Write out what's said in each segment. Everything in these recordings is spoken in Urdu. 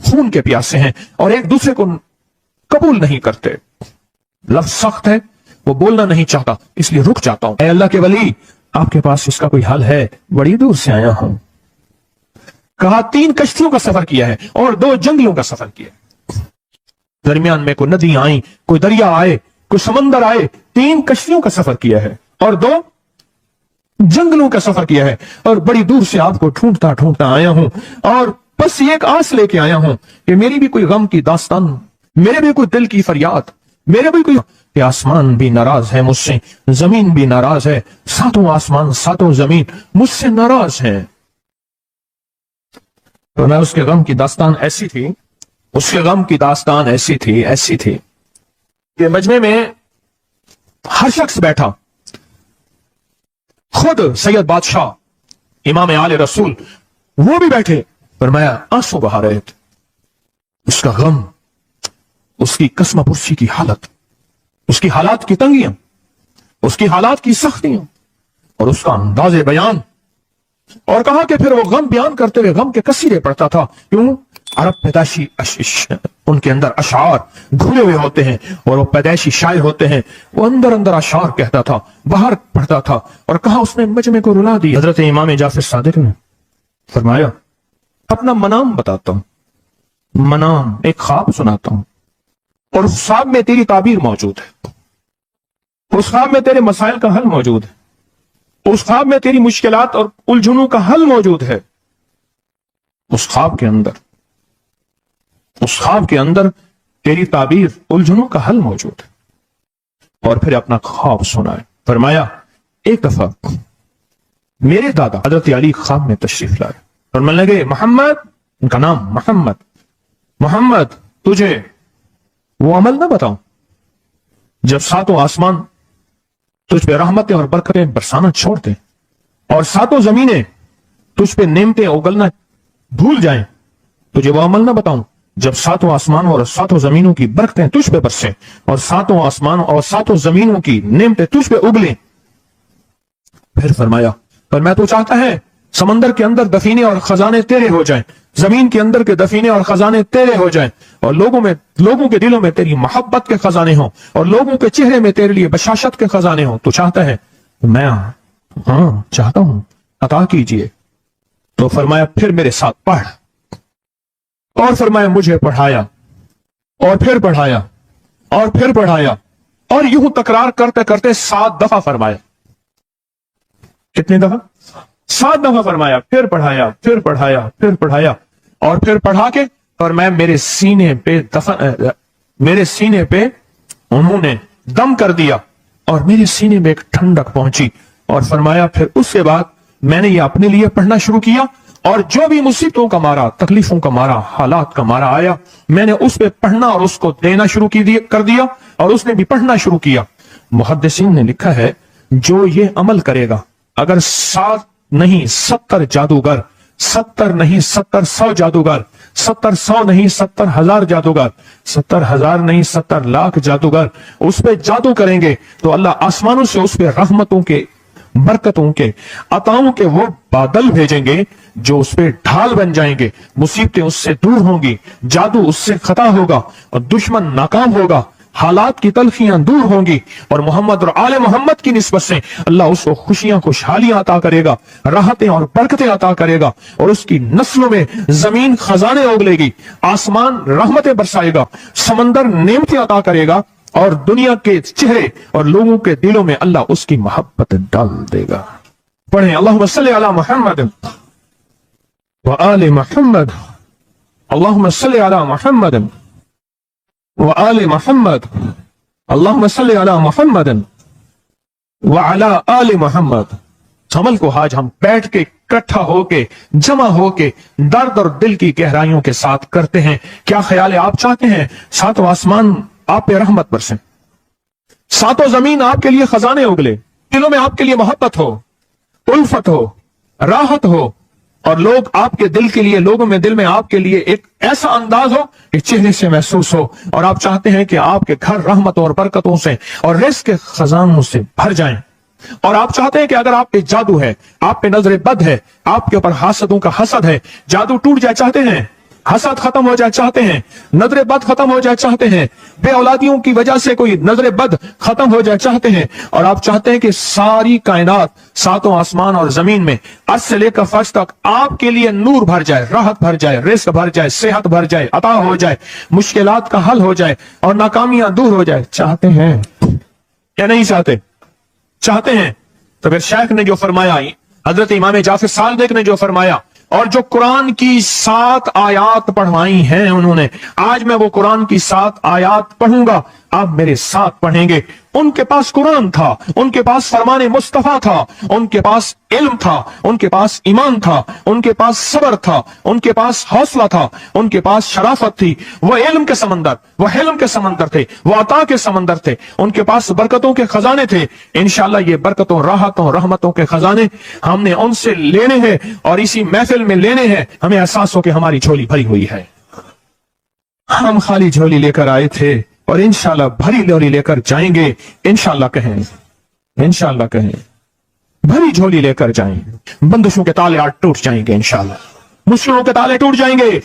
خون کے پیاسے ہیں اور ایک دوسرے کو قبول نہیں کرتے. لفظ سخت ہے, وہ بولنا نہیں چاہتا, اس لیے رک جاتا ہوں. اے اللہ کے ولی, آپ کے پاس اس کا کوئی حل ہے؟ بڑی دور سے آیا ہوں. کہا 3 کشتیوں کا سفر کیا ہے اور 2 جنگلوں کا سفر کیا ہے. درمیان میں کوئی ندی آئی, کوئی دریا آئے, کوئی سمندر آئے. 3 کشتیوں کا سفر کیا ہے اور 2 جنگلوں کا سفر کیا ہے, اور بڑی دور سے آپ کو ڈھونڈتا ڈھونڈتا آیا ہوں, اور بس ایک آس لے کے آیا ہوں کہ میری بھی کوئی غم کی داستان, میرے بھی کوئی دل کی فریاد, میرے بھی کوئی, کہ آسمان بھی ناراض ہے مجھ سے, زمین بھی ناراض ہے, 7 آسمان 7 زمین مجھ سے ناراض ہیں. تو میں اس کے غم کی داستان ایسی تھی, اس کے غم کی داستان ایسی تھی کہ مجمع میں ہر شخص بیٹھا, خود سید بادشاہ امام آل رسول وہ بھی بیٹھے. فرمایا آنسو بہا رہے تھے. اس کا غم, اس کی قسمہ پرسی کی حالت, اس کی حالات کی تنگیاں, اس کی حالات کی سختیاں, اور اس کا انداز بیان. اور کہا کہ پھر وہ غم بیان کرتے ہوئے غم کے قصیدے پڑھتا تھا. کیوں؟ عرب پیدائشی ان کے اندر اشعار گھولے ہوئے ہوتے ہیں, اور وہ پیدائشی شاعر ہوتے ہیں. وہ اندر اندر اشعار کہتا تھا, باہر پڑھتا تھا. اور کہا اس نے مجمع کو رلا دی. حضرت امام جعفر صادق نے فرمایا اپنا منام بتاتا ہوں, منام ایک خواب سناتا ہوں, اور اس خواب میں تیری تعبیر موجود ہے, اس خواب میں تیرے مسائل کا حل موجود ہے, اس خواب میں تیری مشکلات اور الجھنوں کا حل موجود ہے. اس خواب کے اندر تیری تعبیر, الجھنوں کا حل موجود ہے. اور پھر اپنا خواب سنائے. فرمایا ایک دفعہ میرے دادا حضرت علی خواب میں تشریف لائے, اور میں لگے محمد, ان کا نام محمد, تجھے وہ عمل نہ بتاؤں جب 7 آسمان تجھ پہ رحمتیں اور برکتیں برسانا چھوڑ دیں, اور 7 زمینیں تجھ پہ نعمتیں اگلنا بھول جائیں. تجھے وہ عمل نہ بتاؤں جب 7 آسمانوں اور 7 زمینوں کی برکتیں تجھ پہ برسیں, اور 7 آسمانوں اور 7 زمینوں کی نعمتیں تجھ پہ اگلیں. پھر فرمایا پر میں تو چاہتا ہے سمندر کے اندر دفینے اور خزانے تیرے ہو جائیں, زمین کے اندر کے دفینے اور خزانے تیرے ہو جائیں, اور لوگوں کے دلوں میں تیری محبت کے خزانے ہوں, اور لوگوں کے چہرے میں تیرے لیے بشاشت کے خزانے ہوں. تو چاہتا ہے؟ میں ہاں چاہتا ہوں, عطا کیجئے. تو فرمایا پھر میرے ساتھ پڑھ, اور فرمایا مجھے پڑھایا, اور پھر پڑھایا, اور پھر پڑھایا, اور یوں تکرار کرتے کرتے 7 دفعہ فرمایا. کتنی دفعہ؟ 7 دفعہ فرمایا. پھر پڑھایا, پھر پڑھایا, پھر پڑھایا, اور پھر پڑھا کے فرمایا میرے سینے پہ انہوں نے دم کر دیا, اور میرے سینے میں ایک ٹھنڈک پہنچی. اور فرمایا پھر اس کے بعد میں نے یہ اپنے لیے پڑھنا شروع کیا, اور جو بھی مصیبتوں کا مارا, تکلیفوں کا مارا, حالات کا مارا آیا, میں نے اس پہ پڑھنا اور اس کو دینا شروع کر دیا, اور اس نے بھی پڑھنا شروع کیا. محدثین نے لکھا ہے جو یہ عمل کرے گا, اگر 7 نہیں 70 جادوگر, 70 نہیں 70 جادوگر, 70 نہیں 70,000 جادوگر, 70,000 نہیں 70 لاکھ جادوگر اس پہ جادو کریں گے, تو اللہ آسمانوں سے اس پہ رحمتوں کے, برکتوں کے, عطاؤں کے وہ بادل بھیجیں گے جو اس پہ ڈھال بن جائیں گے. مصیبتیں اس سے دور ہوں گی, جادو اس سے خطا ہوگا, اور دشمن ناکام ہوگا, حالات کی تلخیاں دور ہوں گی, اور محمد اور آل محمد کی نسبت سے اللہ اس کو خوشیاں خوشحالیاں عطا کرے گا, راحتیں اور برکتیں عطا کرے گا, اور اس کی نسلوں میں زمین خزانے اگلے گی, آسمان رحمتیں برسائے گا, سمندر نعمتیں عطا کرے گا, اور دنیا کے چہرے اور لوگوں کے دلوں میں اللہ اس کی محبت ڈال دے گا. پڑھیں اللہم صلی علی محمد وآل محمد, اللہم صلی علی محمد وآل محمد, اللہم صلی علی محمد وعلی آل محمد. عمل کو آج ہم بیٹھ کے اکٹھا ہو کے جمع ہو کے درد اور دل کی گہرائیوں کے ساتھ کرتے ہیں. کیا خیال ہے؟ آپ چاہتے ہیں 7 آسمان آپ پہ رحمت برسیں, 7 زمین آپ کے لیے خزانے اگلے, دلوں میں آپ کے لیے محبت ہو, الفت ہو, راحت ہو, اور لوگ آپ کے دل کے لیے, لوگوں میں دل میں آپ کے لیے ایک ایسا انداز ہو کہ چہرے سے محسوس ہو, اور آپ چاہتے ہیں کہ آپ کے گھر رحمتوں اور برکتوں سے اور رزق کے خزانوں سے بھر جائیں, اور آپ چاہتے ہیں کہ اگر آپ پہ جادو ہے, آپ پہ نظر بد ہے, آپ کے اوپر حاسدوں کا حسد ہے, جادو ٹوٹ جائے, چاہتے ہیں حسد ختم ہو جائے چاہتے ہیں, نظر بد ختم ہو جائے چاہتے ہیں, بے اولادیوں کی وجہ سے کوئی نظر بد ختم ہو جائے چاہتے ہیں, اور آپ چاہتے ہیں کہ ساری کائنات, ساتوں آسمان اور زمین میں عرش سے لے کر فرش تک آپ کے لیے نور بھر جائے, راحت بھر جائے, رزق بھر جائے, صحت بھر جائے, عطا ہو جائے, مشکلات کا حل ہو جائے اور ناکامیاں دور ہو جائے, چاہتے ہیں یا نہیں چاہتے؟ چاہتے ہیں. تو پھر شیخ نے جو فرمایا, حضرت امام جعفر صادق نے جو فرمایا, اور جو قرآن کی 7 آیات پڑھوائی ہیں انہوں نے, آج میں وہ قرآن کی 7 آیات پڑھوں گا, آپ میرے ساتھ پڑھیں گے. ان کے پاس قرآن تھا, ان کے پاس فرمان مصطفیٰ تھا, ان کے پاس علم تھا, ان کے پاس ایمان تھا, ان کے پاس صبر تھا, ان کے پاس حوصلہ تھا, ان کے پاس شرافت تھی. وہ علم کے سمندر, وہ حلم کے سمندر تھے, وہ عطا کے سمندر تھے, ان کے پاس برکتوں کے خزانے تھے. انشاءاللہ یہ برکتوں, راحتوں, رحمتوں کے خزانے ہم نے ان سے لینے ہیں اور اسی محفل میں لینے ہیں. ہمیں احساس ہو کہ ہماری جھولی بھری ہوئی ہے, ہم خالی جھولی لے کر آئے تھے اور انشاءاللہ بھری جھولی لے کر جائیں گے. انشاءاللہ کہیں, انشاءاللہ کہیں, بھری جھولی لے کر جائیں گے. بندشوں کے تالے آج ٹوٹ جائیں گے انشاءاللہ, مشکلوں کے تالے ٹوٹ جائیں گے,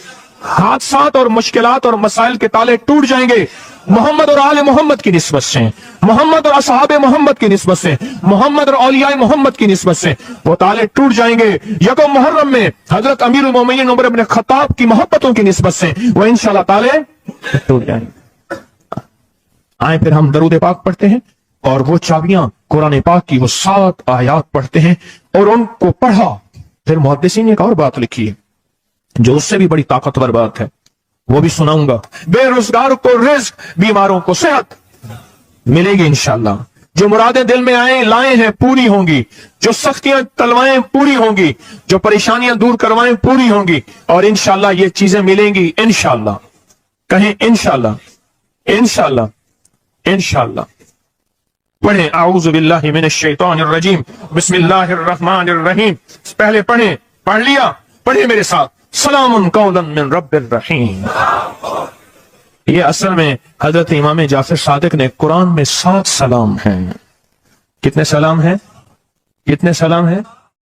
حادثات اور مشکلات اور مسائل کے تالے ٹوٹ جائیں گے. محمد اور آل محمد کی نسبت سے, محمد اور اصحاب محمد کی نسبت سے, محمد اور اولیاء محمد کی نسبت سے وہ تالے ٹوٹ جائیں گے. یکم محرم میں حضرت امیر المومنین عمر بن خطاب کی محبتوں کی نسبت سے وہ انشاءاللہ تالے ٹوٹ جائیں گے. آئیں پھر ہم درود پاک پڑھتے ہیں اور وہ چابیاں قرآن پاک کی وہ 7 آیات پڑھتے ہیں. اور ان کو پڑھا پھر محدثین نے ایک اور بات لکھی ہے جو اس سے بھی بڑی طاقتور بات ہے, وہ بھی سناؤں گا. بے روزگار کو رزق, بیماروں کو صحت ملے گی انشاءاللہ. جو مرادیں دل میں لائے ہیں پوری ہوں گی, جو سختیاں تلوائیں پوری ہوں گی, جو پریشانیاں دور کروائیں پوری ہوں گی, اور انشاءاللہ یہ چیزیں ملیں گی انشاءاللہ. کہیں انشاءاللہ, انشاءاللہ, انشاءاللہ. پڑھیں اعوذ باللہ من الشیطان الرجیم, بسم اللہ الرحمن الرحیم. پہلے پڑھیں, پڑھ لیا, پڑھیں میرے ساتھ. سلام قولا من رب الرحیم. یہ اصل میں حضرت امام جعفر صادق نے قرآن میں 7 سلام ہیں. کتنے سلام ہیں؟ کتنے سلام ہیں؟